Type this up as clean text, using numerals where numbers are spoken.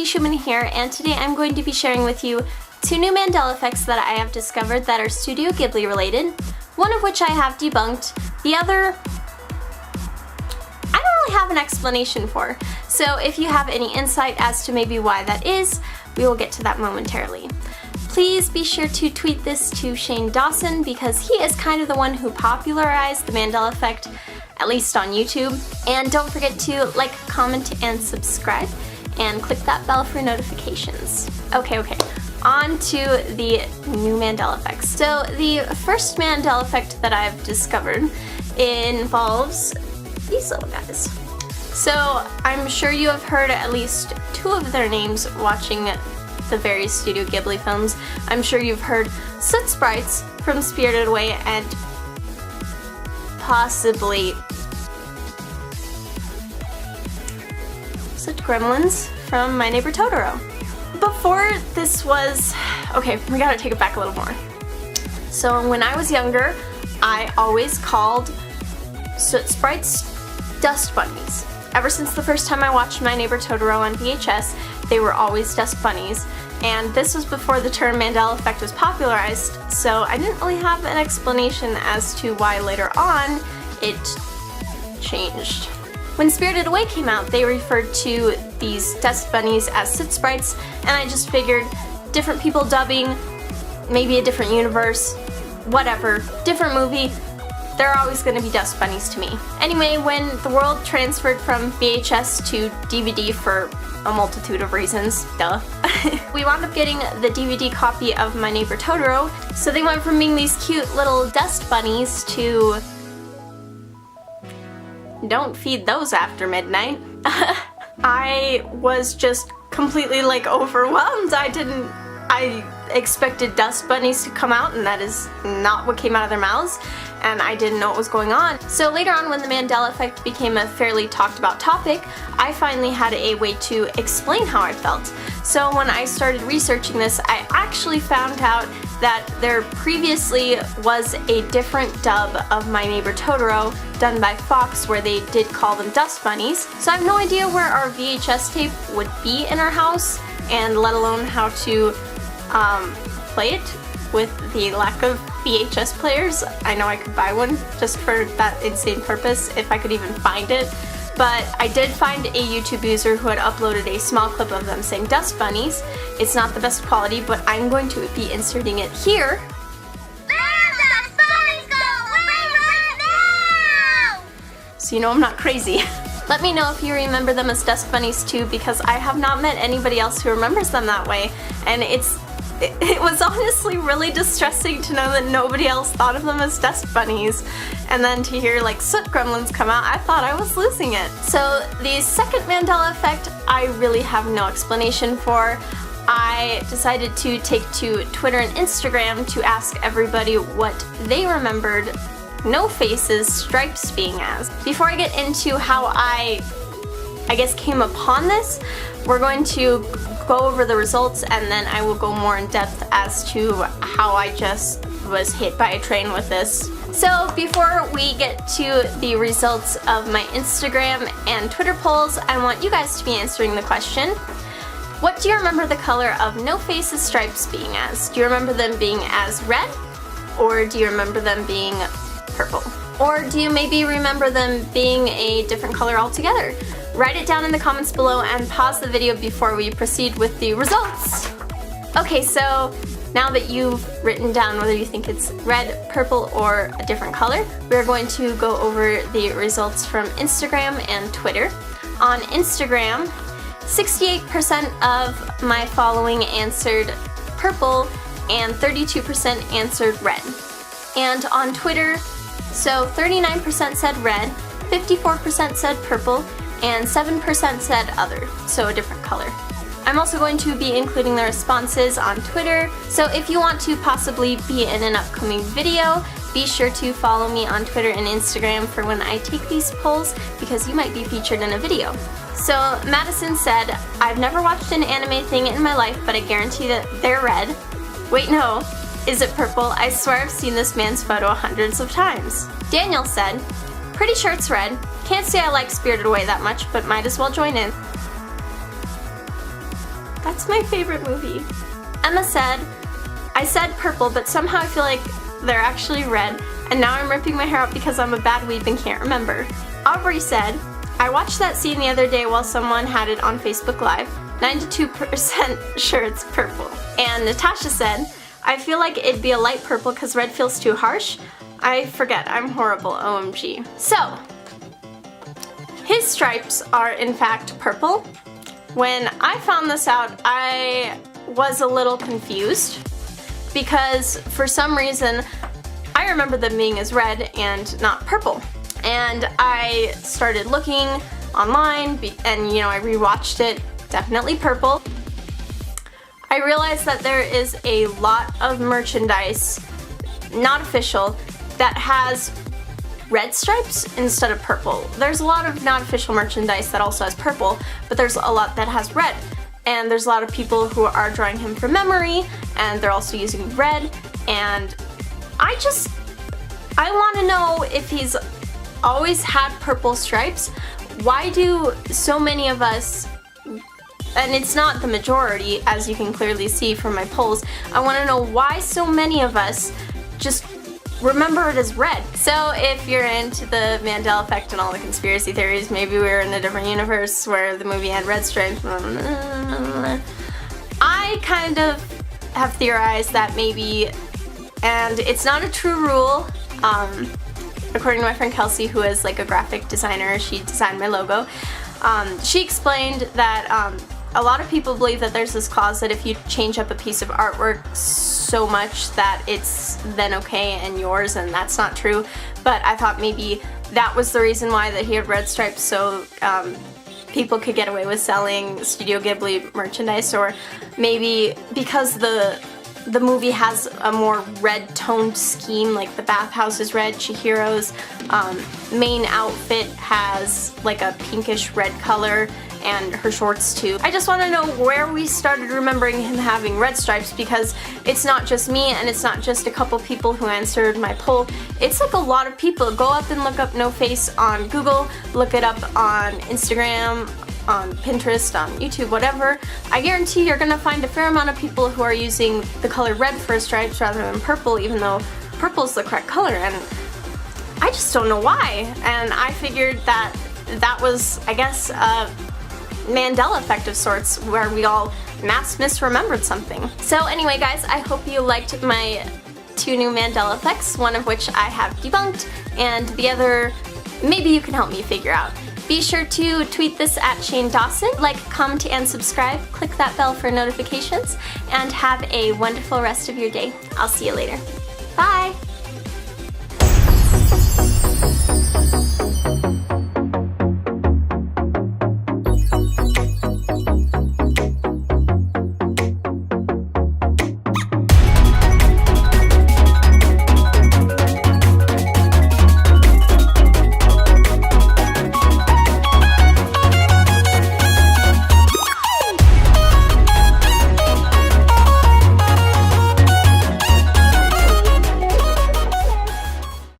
Cindy Shoeman here, and today I'm going to be sharing with you 2 new Mandela effects that I have discovered that are Studio Ghibli related, one of which I have debunked, the other I don't really have an explanation for. So if you have any insight as to maybe why that is, we will get to that momentarily. Please be sure to tweet this to Shane Dawson because he is kind of the one who popularized the Mandela effect, at least on YouTube. And don't forget to like, comment, and subscribe, and click that bell for notifications. Okay, on to the new Mandela effects. So the first Mandela effect that I've discovered involves these little guys. So I'm sure you have heard at least 2 of their names watching the various Studio Ghibli films. I'm sure you've heard Soot Sprites from Spirited Away and possibly Soot Gremlins from My Neighbor Totoro. Before this was... okay, we gotta take it back a little more. So when I was younger, I always called Soot Sprites dust bunnies. Ever since the first time I watched My Neighbor Totoro on VHS, they were always dust bunnies. And this was before the term Mandela effect was popularized, so I didn't really have an explanation as to why later on it changed. When Spirited Away came out, they referred to these dust bunnies as Soot Sprites, and I just figured different people dubbing, maybe a different universe, whatever, different movie, they're always going to be dust bunnies to me. Anyway, when the world transferred from VHS to DVD for a multitude of reasons, duh, we wound up getting the DVD copy of My Neighbor Totoro, so they went from being these cute little dust bunnies to don't feed those after midnight. I was just completely overwhelmed. I expected dust bunnies to come out, and that is not what came out of their mouths, and I didn't know what was going on. So later on, when the Mandela effect became a fairly talked about topic, I finally had a way to explain how I felt. So when I started researching this, I actually found out that there previously was a different dub of My Neighbor Totoro done by Fox where they did call them dust bunnies. So I have no idea where our VHS tape would be in our house, and let alone how to play it with the lack of VHS players. I know I could buy one just for that insane purpose if I could even find it, but I did find a YouTube user who had uploaded a small clip of them saying dust bunnies. It's not the best quality, but I'm going to be inserting it here. Dust bunnies go away right now! So you know I'm not crazy. Let me know if you remember them as dust bunnies too, because I have not met anybody else who remembers them that way, and it was honestly really distressing to know that nobody else thought of them as dust bunnies, and then to hear Soot Gremlins come out, I thought I was losing it. So the second Mandela effect, I really have no explanation for. I decided to take to Twitter and Instagram to ask everybody what they remembered No Face's stripes being as. Before I get into how I guess came upon this, we're going to go over the results, and then I will go more in depth as to how I just was hit by a train with this. So before we get to the results of my Instagram and Twitter polls, I want you guys to be answering the question, what do you remember the color of No Face's stripes being as? Do you remember them being as red? Or do you remember them being purple? Or do you maybe remember them being a different color altogether? Write it down in the comments below and pause the video before we proceed with the results. Okay, so now that you've written down whether you think it's red, purple, or a different color, we're going to go over the results from Instagram and Twitter. On Instagram, 68% of my following answered purple and 32% answered red. And on Twitter, so 39% said red, 54% said purple, and 7% said other, so a different color. I'm also going to be including the responses on Twitter, so if you want to possibly be in an upcoming video, be sure to follow me on Twitter and Instagram for when I take these polls, because you might be featured in a video. So Madison said, I've never watched an anime thing in my life, but I guarantee that they're red. Wait, no. Is it purple? I swear I've seen this man's photo hundreds of times. Daniel said, pretty sure it's red. Can't say I like Spirited Away that much, but might as well join in. That's my favorite movie. Emma said, I said purple, but somehow I feel like they're actually red, and now I'm ripping my hair out because I'm a bad weeb and can't remember. Aubrey said, I watched that scene the other day while someone had it on Facebook Live. 92% sure it's purple. And Natasha said, I feel like it'd be a light purple because red feels too harsh. I forget, I'm horrible, OMG. So, his stripes are in fact purple. When I found this out, I was a little confused because for some reason I remember them being as red and not purple. And I started looking online and I rewatched it, definitely purple. I realized that there is a lot of merchandise, not official, that has red stripes instead of purple. There's a lot of not official merchandise that also has purple, but there's a lot that has red. And there's a lot of people who are drawing him from memory, and they're also using red, and I want to know if he's always had purple stripes. Why do so many of us, and it's not the majority as you can clearly see from my polls, I want to know why so many of us just remember it as red. So if you're into the Mandela effect and all the conspiracy theories, maybe we're in a different universe where the movie had red stripes. I kind of have theorized that maybe, and it's not a true rule, according to my friend Kelsey, who is like a graphic designer, she designed my logo, she explained that a lot of people believe that there's this clause that if you change up a piece of artwork so much that it's then okay and yours, and that's not true. But I thought maybe that was the reason why that he had red stripes, so people could get away with selling Studio Ghibli merchandise, or maybe because the movie has a more red toned scheme, like the bathhouse is red, Chihiro's main outfit has like a pinkish red color, and her shorts too. I just want to know where we started remembering him having red stripes, because it's not just me and it's not just a couple people who answered my poll. It's like a lot of people. Go up and look up No Face on Google, look it up on Instagram, on Pinterest, on YouTube, whatever. I guarantee you're gonna find a fair amount of people who are using the color red for stripes rather than purple, even though purple's the correct color, and I just don't know why. And I figured that that was, I guess, a Mandela effect of sorts, where we all mass misremembered something. So anyway guys, I hope you liked my 2 new Mandela effects, one of which I have debunked, and the other maybe you can help me figure out. Be sure to tweet this at Shane Dawson, like, comment, and subscribe, click that bell for notifications, and have a wonderful rest of your day. I'll see you later. Bye!